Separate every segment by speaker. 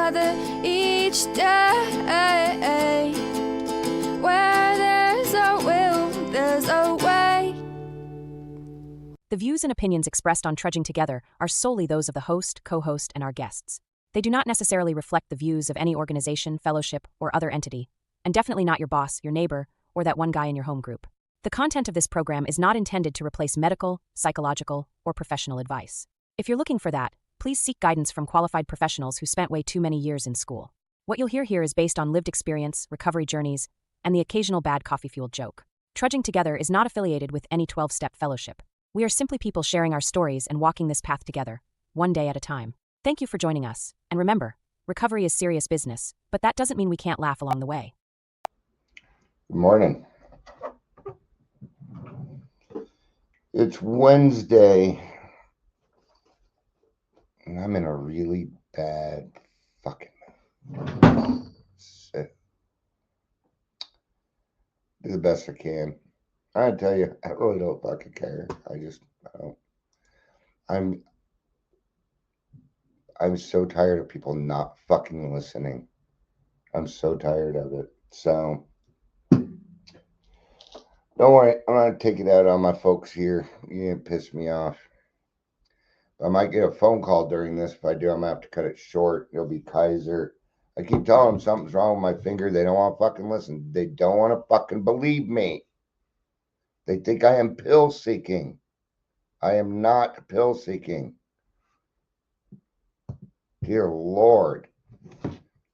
Speaker 1: together each day. Where there's a will, there's a way.
Speaker 2: The views and opinions expressed on Trudging Together are solely those of the host, co-host, and our guests. They do not necessarily reflect the views of any organization, fellowship, or other entity, and definitely not your boss, your neighbor, or that one guy in your home group. The content of this program is not intended to replace medical, psychological, or professional advice. If you're looking for that, please seek guidance from qualified professionals who spent way too many years in school. What you'll hear here is based on lived experience, recovery journeys, and the occasional bad coffee-fueled joke. Trudging Together is not affiliated with any 12-step fellowship. We are simply people sharing our stories and walking this path together, one day at a time. Thank you for joining us, and remember, recovery is serious business, but that doesn't mean we can't laugh along the way.
Speaker 3: Good morning. It's Wednesday, and I'm in a really bad fucking mood. So, do the best I can. I tell you, I really don't fucking care. I don't. I'm so tired of people not fucking listening. I'm so tired of it. So don't worry, I'm not taking it out on my folks here. You didn't piss me off. I might get a phone call during this. If I do, I'm gonna have to cut it short. It'll be Kaiser. I keep telling them something's wrong with my finger. They don't want to fucking listen. They don't want to fucking believe me. They think I am pill seeking. I am not pill seeking. Dear Lord.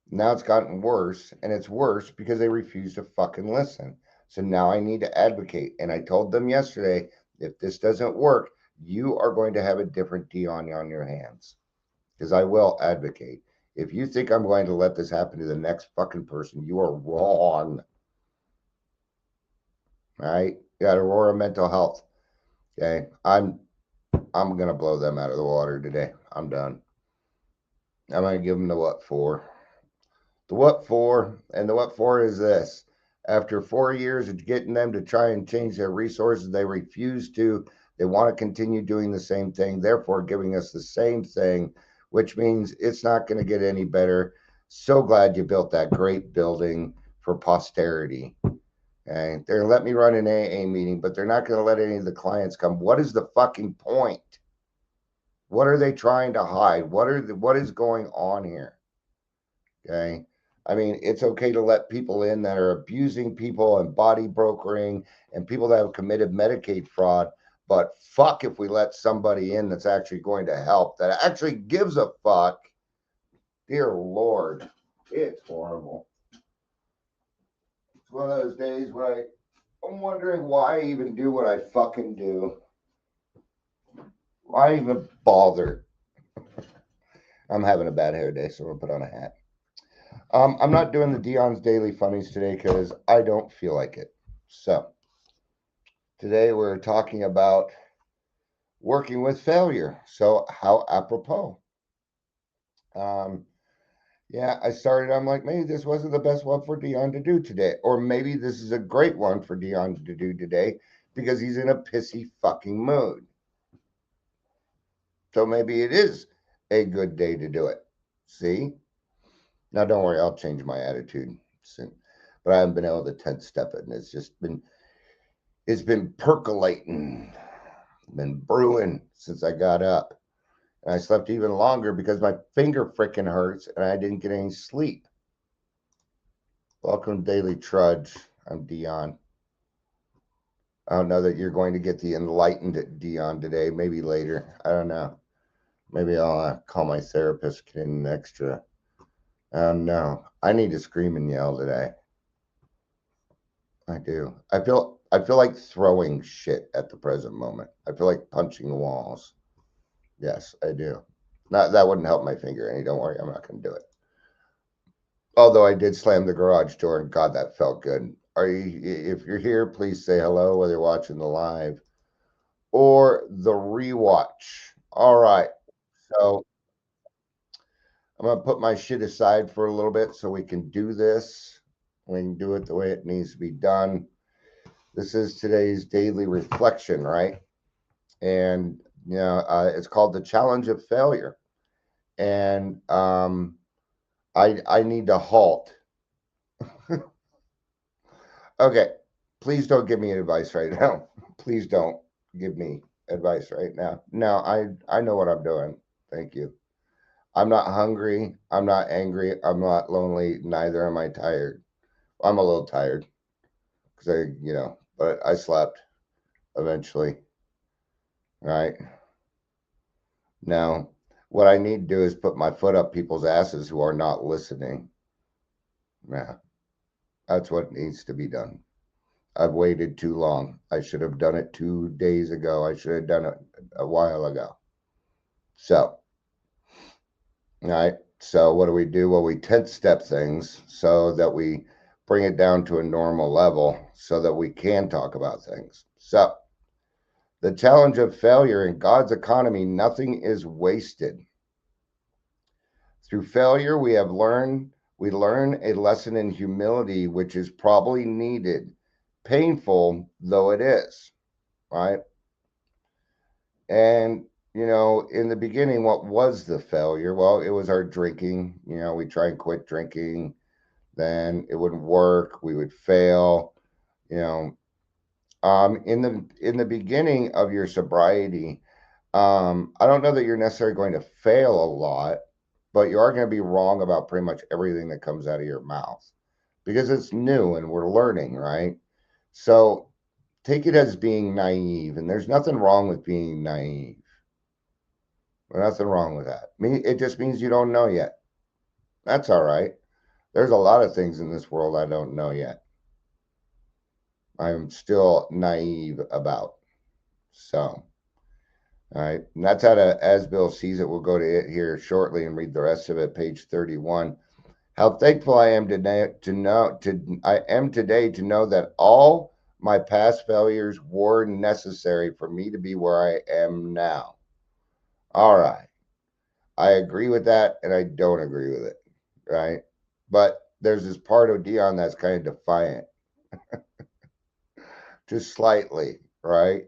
Speaker 3: Now it's gotten worse, and it's worse because they refuse to fucking listen. So now I need to advocate. And I told them yesterday, if this doesn't work, you are going to have a different Dion on your hands. Because I will advocate. If you think I'm going to let this happen to the next fucking person, you are wrong. All right? You got Aurora Mental Health. Okay? I'm going to blow them out of the water today. I'm done. I'm going to give them the what for. The what for, and the what for is this. After 4 years of getting them to try and change their resources, they refuse to. They want to continue doing the same thing, therefore giving us the same thing, which means it's not going to get any better. So glad you built that great building for posterity. Okay? They're going to let me run an AA meeting, but they're not going to let any of the clients come. What is the fucking point? What are they trying to hide? What is going on here? Okay? I mean, it's okay to let people in that are abusing people and body brokering and people that have committed Medicaid fraud, but fuck if we let somebody in that's actually going to help, that actually gives a fuck. Dear Lord, it's horrible. It's one of those days where I'm wondering why I even do what I fucking do. Why even bother? I'm having a bad hair day, so I'm going to put on a hat. I'm not doing the Dion's Daily Funnies today because I don't feel like it. So today we're talking about working with failure. So how apropos. Yeah, I'm like, maybe this wasn't the best one for Dion to do today. Or maybe this is a great one for Dion to do today because he's in a pissy fucking mood. So maybe it is a good day to do it. See? Now, don't worry, I'll change my attitude soon. But I haven't been able to 10th step it, and it's been percolating, been brewing since I got up. And I slept even longer because my finger freaking hurts, and I didn't get any sleep. Welcome to Daily Trudge. I'm Dion. I don't know that you're going to get the enlightened Dion today. Maybe later. I don't know. Maybe I'll call my therapist, get in an extra. No, I need to scream and yell today. I do. I feel like throwing shit at the present moment. I feel like punching walls. Yes, I do. That wouldn't help my finger any. Don't worry, I'm not going to do it. Although I did slam the garage door, and God, that felt good. If you're here, please say hello, whether you're watching the live or the rewatch. All right, so I'm going to put my shit aside for a little bit so we can do this. We can do it the way it needs to be done. This is today's daily reflection, right? And, it's called the challenge of failure. And I need to halt. Okay, please don't give me advice right now. Please don't give me advice right now. No, I know what I'm doing. Thank you. I'm not hungry. I'm not angry. I'm not lonely. Neither am I tired. I'm a little tired because but I slept eventually. Right now, what I need to do is put my foot up people's asses who are not listening. Yeah, that's what needs to be done. I've waited too long. I should have done it 2 days ago. I should have done it a while ago. So, all right. So what do? Well, we 10th step things so that we bring it down to a normal level so that we can talk about things. So the challenge of failure in God's economy, nothing is wasted. Through failure, we learn a lesson in humility, which is probably needed, painful though it is, right? And, in the beginning, what was the failure? Well, it was our drinking. We try and quit drinking, then it wouldn't work. We would fail. You know, in the beginning of your sobriety, I don't know that you're necessarily going to fail a lot, but you are going to be wrong about pretty much everything that comes out of your mouth because it's new and we're learning, right? So take it as being naive, and there's nothing wrong with being naive. There's nothing wrong with that. It just means you don't know yet. That's all right. There's a lot of things in this world I don't know yet. I'm still naive about. So, all right. And that's out of As Bill Sees It. We'll go to it here shortly and read the rest of it, page 31. How thankful I am today to know that all my past failures were necessary for me to be where I am now. All right. I agree with that and I don't agree with it. Right. But there's this part of Dion that's kind of defiant. Just slightly, right?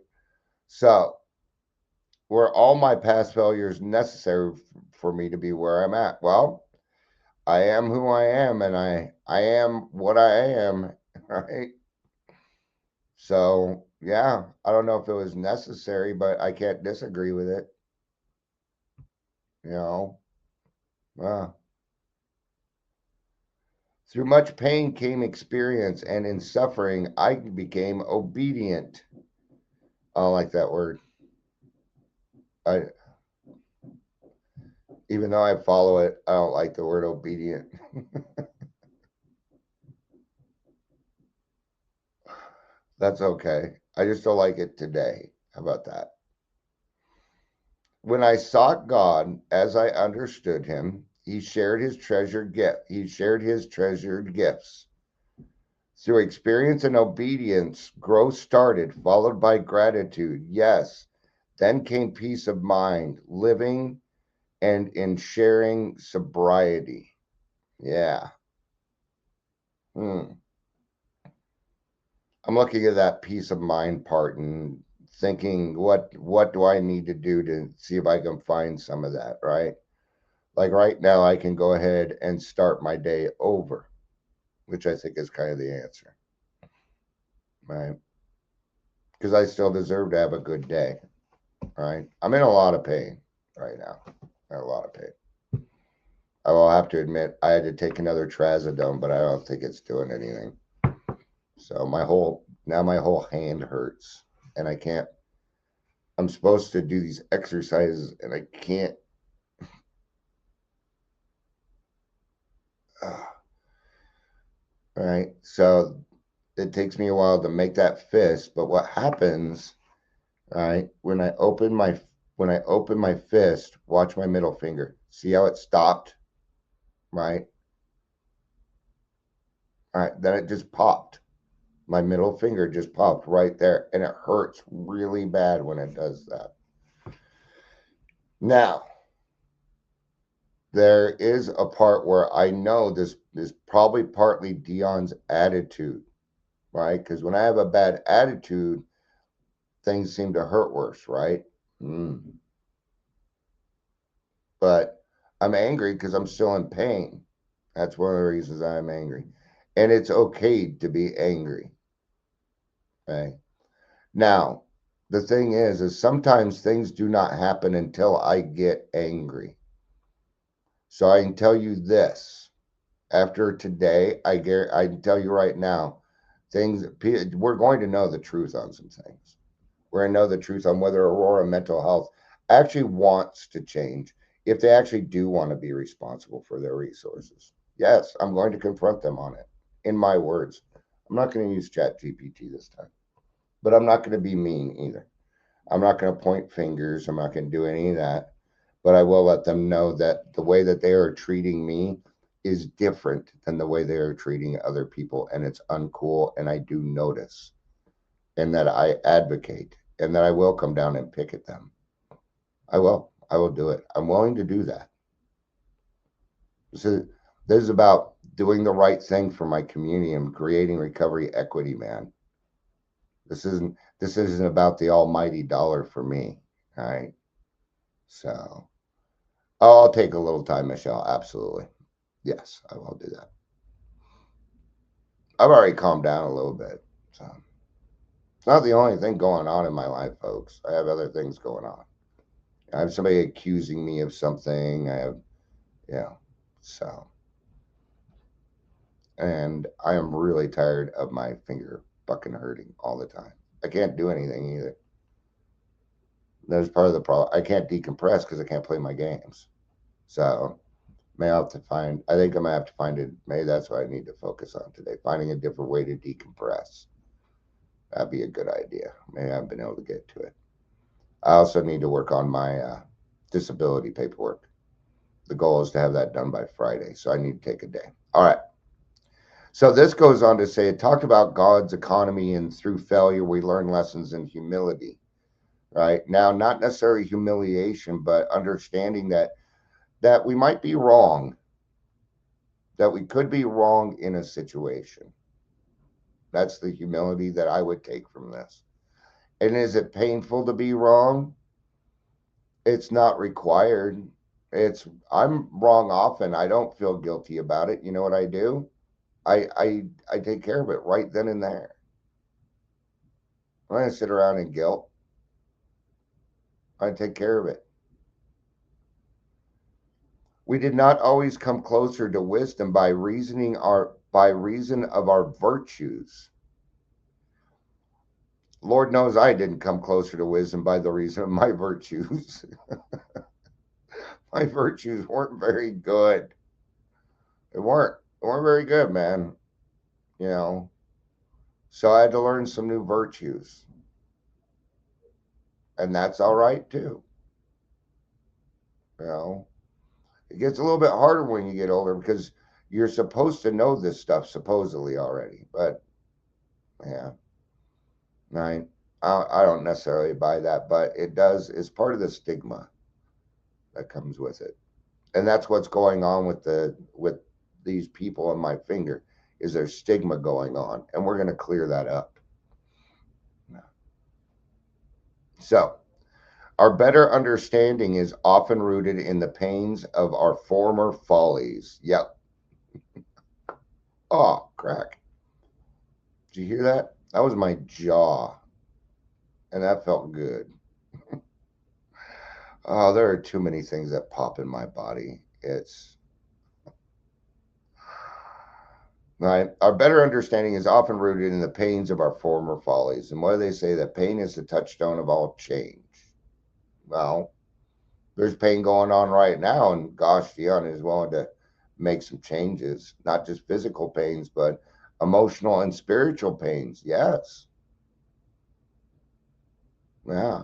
Speaker 3: So, were all my past failures necessary for me to be where I'm at? Well, I am who I am, and I am what I am, right? So, yeah, I don't know if it was necessary, but I can't disagree with it. You know, uh, through much pain came experience, and in suffering, I became obedient. I don't like that word. I, even though I follow it, I don't like the word obedient. That's okay. I just don't like it today. How about that? When I sought God as I understood him, he shared his treasured gift. He shared his treasured gifts. Through experience and obedience, growth started, followed by gratitude. Yes. Then came peace of mind, living and in sharing sobriety. Yeah. I'm looking at that peace of mind part and thinking, what do I need to do to see if I can find some of that, right? Like right now, I can go ahead and start my day over, which I think is kind of the answer, right? Because I still deserve to have a good day, right? I'm in a lot of pain right now, a lot of pain. I will have to admit I had to take another trazodone, but I don't think it's doing anything. So my whole hand hurts, and I can't. I'm supposed to do these exercises, and I can't. All right, so it takes me a while to make that fist, but what happens, right, when I open my fist, watch my middle finger. See how it stopped, right? All right, then it just popped. My middle finger just popped right there, and it hurts really bad when it does that. Now, there is a part where I know this is probably partly Dion's attitude, right? Because when I have a bad attitude, things seem to hurt worse, right? But I'm angry because I'm still in pain. That's one of the reasons I'm angry. And it's okay to be angry. Okay. Now, the thing is sometimes things do not happen until I get angry. So I can tell you this. After today, I can tell you right now, we're going to know the truth on some things. We're going to know the truth on whether Aurora Mental Health actually wants to change, if they actually do want to be responsible for their resources. Yes, I'm going to confront them on it, in my words. I'm not going to use Chat GPT this time, but I'm not going to be mean either. I'm not going to point fingers. I'm not going to do any of that. But I will let them know that the way that they are treating me is different than the way they are treating other people. And it's uncool. And I do notice. And that I advocate. And that I will come down and picket them. I will. I will do it. I'm willing to do that. This is about doing the right thing for my community and creating recovery equity, man. This isn't about the almighty dollar for me. All right. So I'll take a little time, Michelle. Absolutely. Yes, I will do that. I've already calmed down a little bit. So it's not the only thing going on in my life, folks. I have other things going on. I have somebody accusing me of something. I have, so. And I am really tired of my finger fucking hurting all the time. I can't do anything either. That's part of the problem. I can't decompress because I can't play my games. So I think I'm gonna have to find it. Maybe that's what I need to focus on today. Finding a different way to decompress. That'd be a good idea. Maybe I haven't been able to get to it. I also need to work on my disability paperwork. The goal is to have that done by Friday, so I need to take a day. All right. So this goes on to say, it talked about God's economy, and through failure, we learn lessons in humility, right? Now, not necessarily humiliation, but understanding that we might be wrong, that we could be wrong in a situation. That's the humility that I would take from this. And is it painful to be wrong? It's not required. I'm wrong often. I don't feel guilty about it. You know what I do? I take care of it right then and there. I'm going to sit around in guilt. I take care of it. We did not always come closer to wisdom by reason of our virtues. Lord knows I didn't come closer to wisdom by the reason of my virtues. My virtues weren't very good. They weren't very good, man. So I had to learn some new virtues. And that's all right too. It gets a little bit harder when you get older because you're supposed to know this stuff supposedly already. But yeah, I don't necessarily buy that, but it's part of the stigma that comes with it. And that's what's going on with these people on my finger, is there's stigma going on, and we're going to clear that up. So our better understanding is often rooted in the pains of our former follies. Yep. Oh, crack. Did you hear that? That was my jaw. And that felt good. Oh, there are too many things that pop in my body. Right. Our better understanding is often rooted in the pains of our former follies. And what do they say? That pain is the touchstone of all change. Well, there's pain going on right now, and gosh, Dion is willing to make some changes, not just physical pains, but emotional and spiritual pains. Yes. Yeah.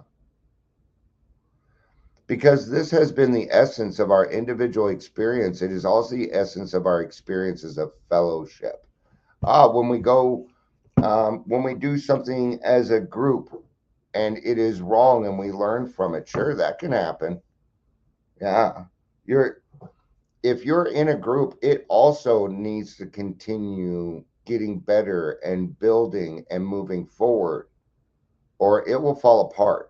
Speaker 3: Because this has been the essence of our individual experience. It is also the essence of our experiences of fellowship. When we do something as a group and it is wrong and we learn from it, sure, that can happen. Yeah. If you're in a group, it also needs to continue getting better and building and moving forward, or it will fall apart.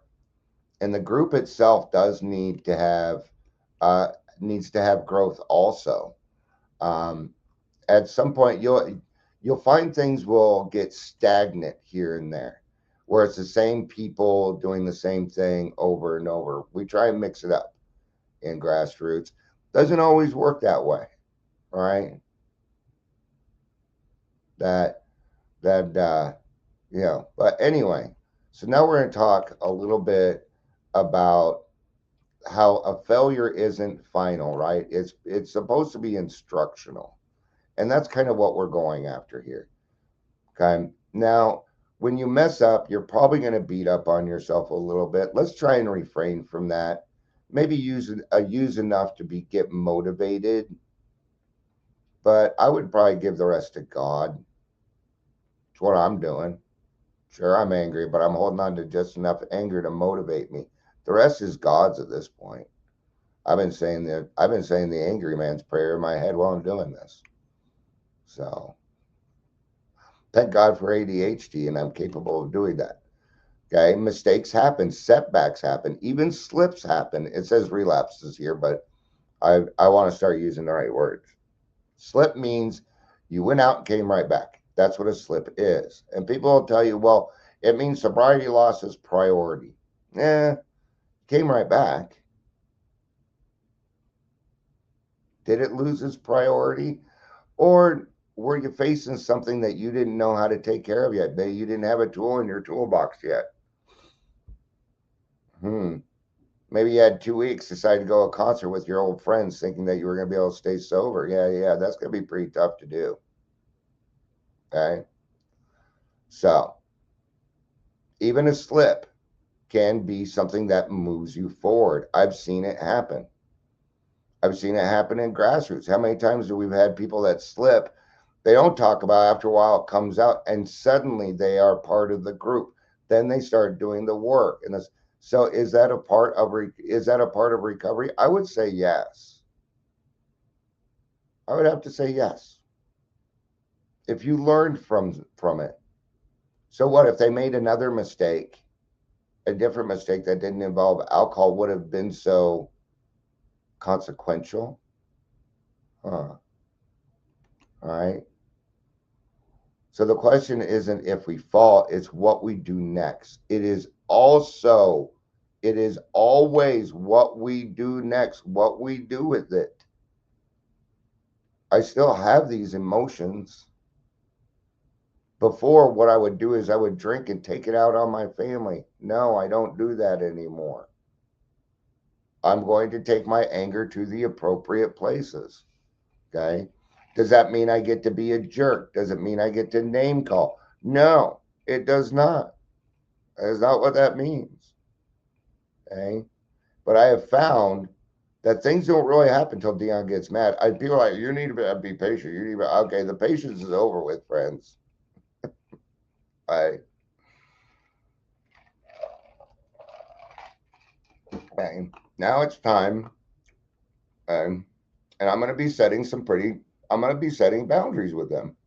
Speaker 3: And the group itself does needs to have growth also. At some point, you'll find things will get stagnant here and there, where it's the same people doing the same thing over and over. We try and mix it up in grassroots. Doesn't always work that way, right? That But anyway, so now we're going to talk a little bit about how a failure isn't final, right? It's supposed to be instructional. And that's kind of what we're going after here. Okay. Now, when you mess up, you're probably going to beat up on yourself a little bit. Let's try and refrain from that. Maybe use enough to get motivated. But I would probably give the rest to God. It's what I'm doing. Sure, I'm angry, but I'm holding on to just enough anger to motivate me. The rest is God's at this point. I've been saying the angry man's prayer in my head while I'm doing this. So thank God for ADHD, and I'm capable of doing that. Okay, mistakes happen, setbacks happen, even slips happen. It says relapses here, but I want to start using the right words. Slip means you went out and came right back. That's what a slip is. And people will tell you, well, it means sobriety loss is priority. Came right back. Did it lose its priority? Or were you facing something that you didn't know how to take care of yet? You didn't have a tool in your toolbox yet. Maybe you had 2 weeks, decided to go to a concert with your old friends thinking that you were going to be able to stay sober. Yeah, that's going to be pretty tough to do. Okay? So, even a slip can be something that moves you forward. I've seen it happen. I've seen it happen in grassroots. How many times do we've had people that slip? They don't talk about it. After a while, it comes out, and suddenly they are part of the group. Then they start doing the work. And so, is that a part of recovery? I would say yes. I would have to say yes. If you learned from it. So what if they made another mistake, a different mistake that didn't involve alcohol? Would have been so consequential? All right. So the question isn't if we fall, it's what we do next. It is always what we do next, what we do with it. I still have these emotions. Before, what I would do is I would drink and take it out on my family. No, I don't do that anymore. I'm going to take my anger to the appropriate places. Okay. Does that mean I get to be a jerk? Does it mean I get to name call? No, it does not. That is not what that means. Okay. But I have found that things don't really happen until Dion gets mad. People are like, you need to be patient. Okay, the patience is over with, friends. Okay. Now it's time. And I'm going to be setting boundaries with them.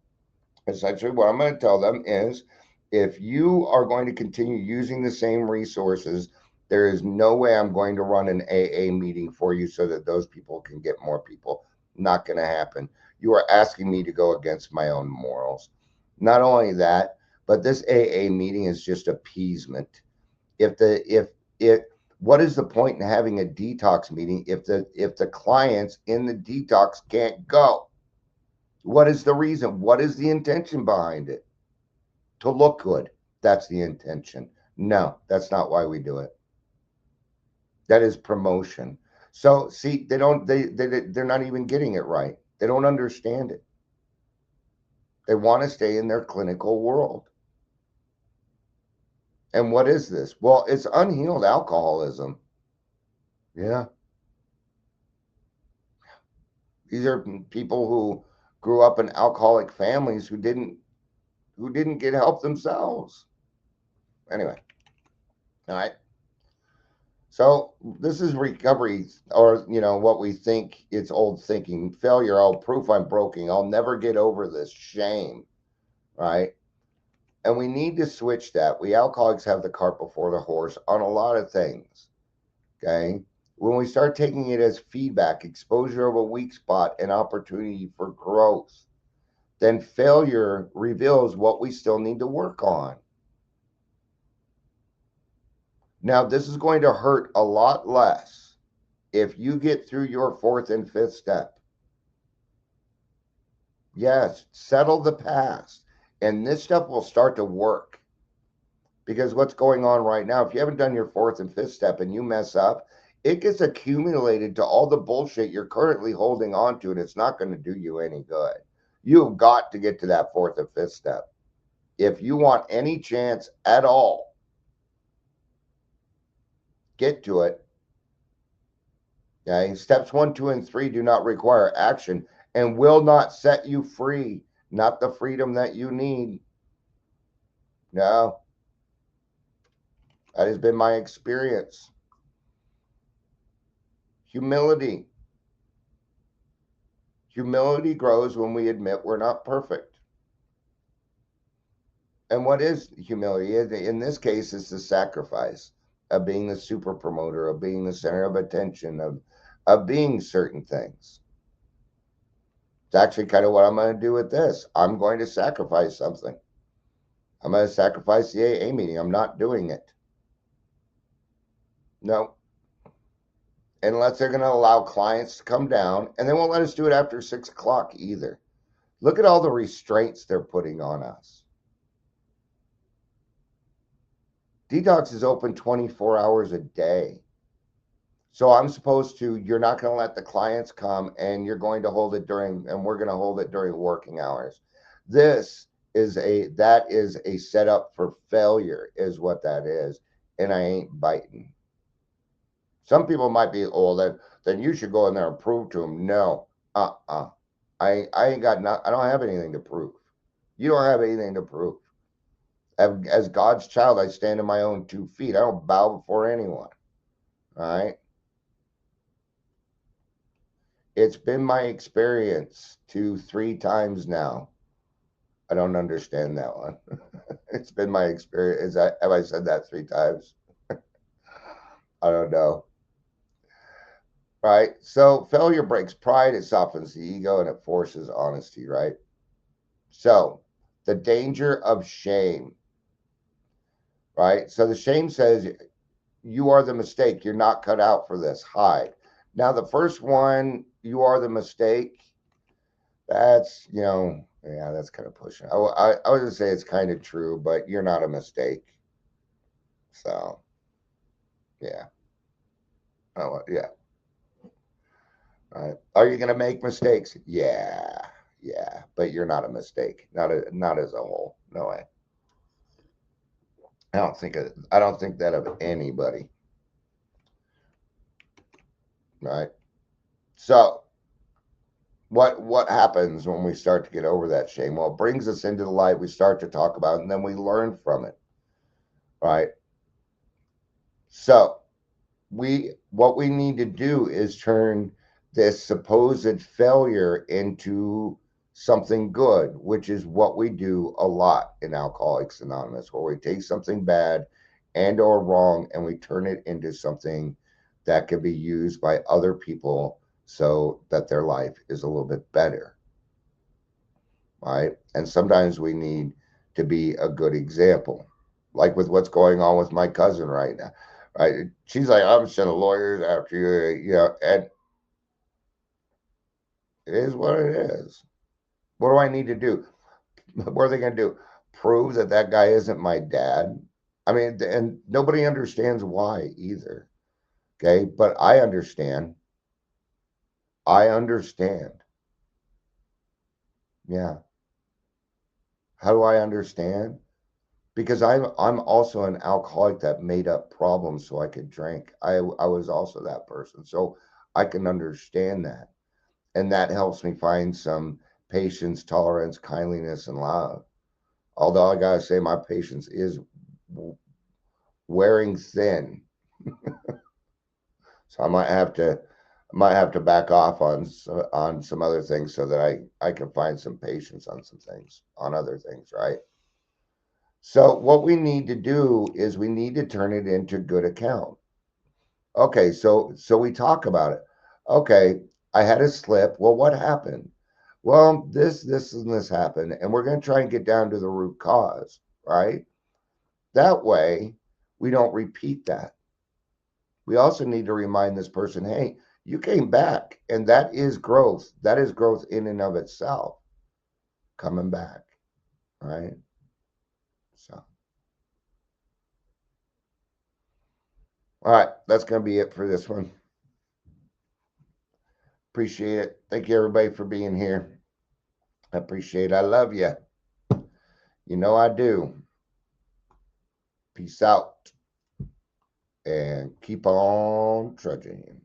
Speaker 3: Essentially, what I'm going to tell them is, if you are going to continue using the same resources, there is no way I'm going to run an AA meeting for you so that those people can get more people. Not going to happen. You are asking me to go against my own morals. Not only that, but this AA meeting is just appeasement. What is the point in having a detox meeting if the clients in the detox can't go? What is the reason? What is the intention behind it? To look good. That's the intention. No, that's not why we do it. That is promotion. So see, they're not even getting it right. They don't understand it. They want to stay in their clinical world. And what is this? Well, it's unhealed alcoholism. Yeah. These are people who grew up in alcoholic families who didn't get help themselves. Anyway. All right. So this is recovery, or what we think it's old thinking. Failure, proof I'm broken. I'll never get over this. Shame. Right? And we need to switch that. We alcoholics have the cart before the horse on a lot of things. Okay? when we start taking it as feedback, exposure of a weak spot, and opportunity for growth, then failure reveals what we still need to work on. Now, this is going to hurt a lot less if you get through your fourth and fifth step. Yes, settle the past. And this stuff will start to work. Because what's going on right now, if you haven't done your fourth and fifth step and you mess up, it gets accumulated to all the bullshit you're currently holding on to, and it's not going to do you any good. You've got to get to that fourth and fifth step. If you want any chance at all, get to it. Okay? Steps 1, 2, and 3 do not require action and will not set you free. Not the freedom that you need. No. That has been my experience. Humility. Humility grows when we admit we're not perfect. And what is humility? In this case, it's the sacrifice of being the super promoter, of being the center of attention, of being certain things. It's actually kind of what I'm going to do with this. I'm going to sacrifice something. I'm going to sacrifice the AA meeting. I'm not doing it. No. Unless they're going to allow clients to come down, and they won't let us do it after 6 o'clock either. Look at all the restraints they're putting on us. Detox is open 24 hours a day. So I'm supposed to, you're not going to let the clients come, and you're going to hold it during, and we're going to hold it during working hours. That is a setup for failure is what that is. And I ain't biting. Some people might be, oh, then you should go in there and prove to them. No, I ain't got I don't have anything to prove. You don't have anything to prove. As God's child, I stand on my own 2 feet. I don't bow before anyone. All right. It's been my experience 2, 3 times now. I don't understand that one. It's been my experience. Have I said that 3 times? I don't know. Right? So failure breaks pride, it softens the ego, and it forces honesty, right? So the danger of shame, right? So the shame says, you are the mistake. You're not cut out for this. Hide. Now, the first one, you are the mistake. That's, yeah, that's kind of pushing. I was going to say it's kind of true, but you're not a mistake. So, yeah. Oh, yeah. All right. Are you going to make mistakes? Yeah. But you're not a mistake. Not as a whole. No way. I don't think that of anybody. Right. So what happens when we start to get over that shame? Well, it brings us into the light. We start to talk about it, and then we learn from it. Right. So what we need to do is turn this supposed failure into something good, which is what we do a lot in Alcoholics Anonymous, where we take something bad and or wrong and we turn it into something that can be used by other people so that their life is a little bit better. Right? And sometimes we need to be a good example, like with what's going on with my cousin right now. Right? She's like, I'm sending lawyers after you, and it is what it is. What do I need to do? What are they going to do? Prove that guy isn't my dad? I mean, and nobody understands why either. Okay, but I understand. Yeah. How do I understand? Because I'm also an alcoholic that made up problems so I could drink. I was also that person, so I can understand that, and that helps me find some patience, tolerance, kindliness, and love. Although I gotta say, my patience is wearing thin, so I might have to back off on some other things so that I can find some patience on some things, on other things, right? So what we need to do is we need to turn it into good account. Okay, so we talk about it. Okay, I had a slip. Well, what happened? Well, and this happened, and we're going to try and get down to the root cause, right? That way, we don't repeat that. We also need to remind this person, hey, you came back, and that is growth. That is growth in and of itself, coming back, right? So, all right, that's going to be it for this one. Appreciate it. Thank you, everybody, for being here. I appreciate it. I love you. You know I do. Peace out. And keep on trudging.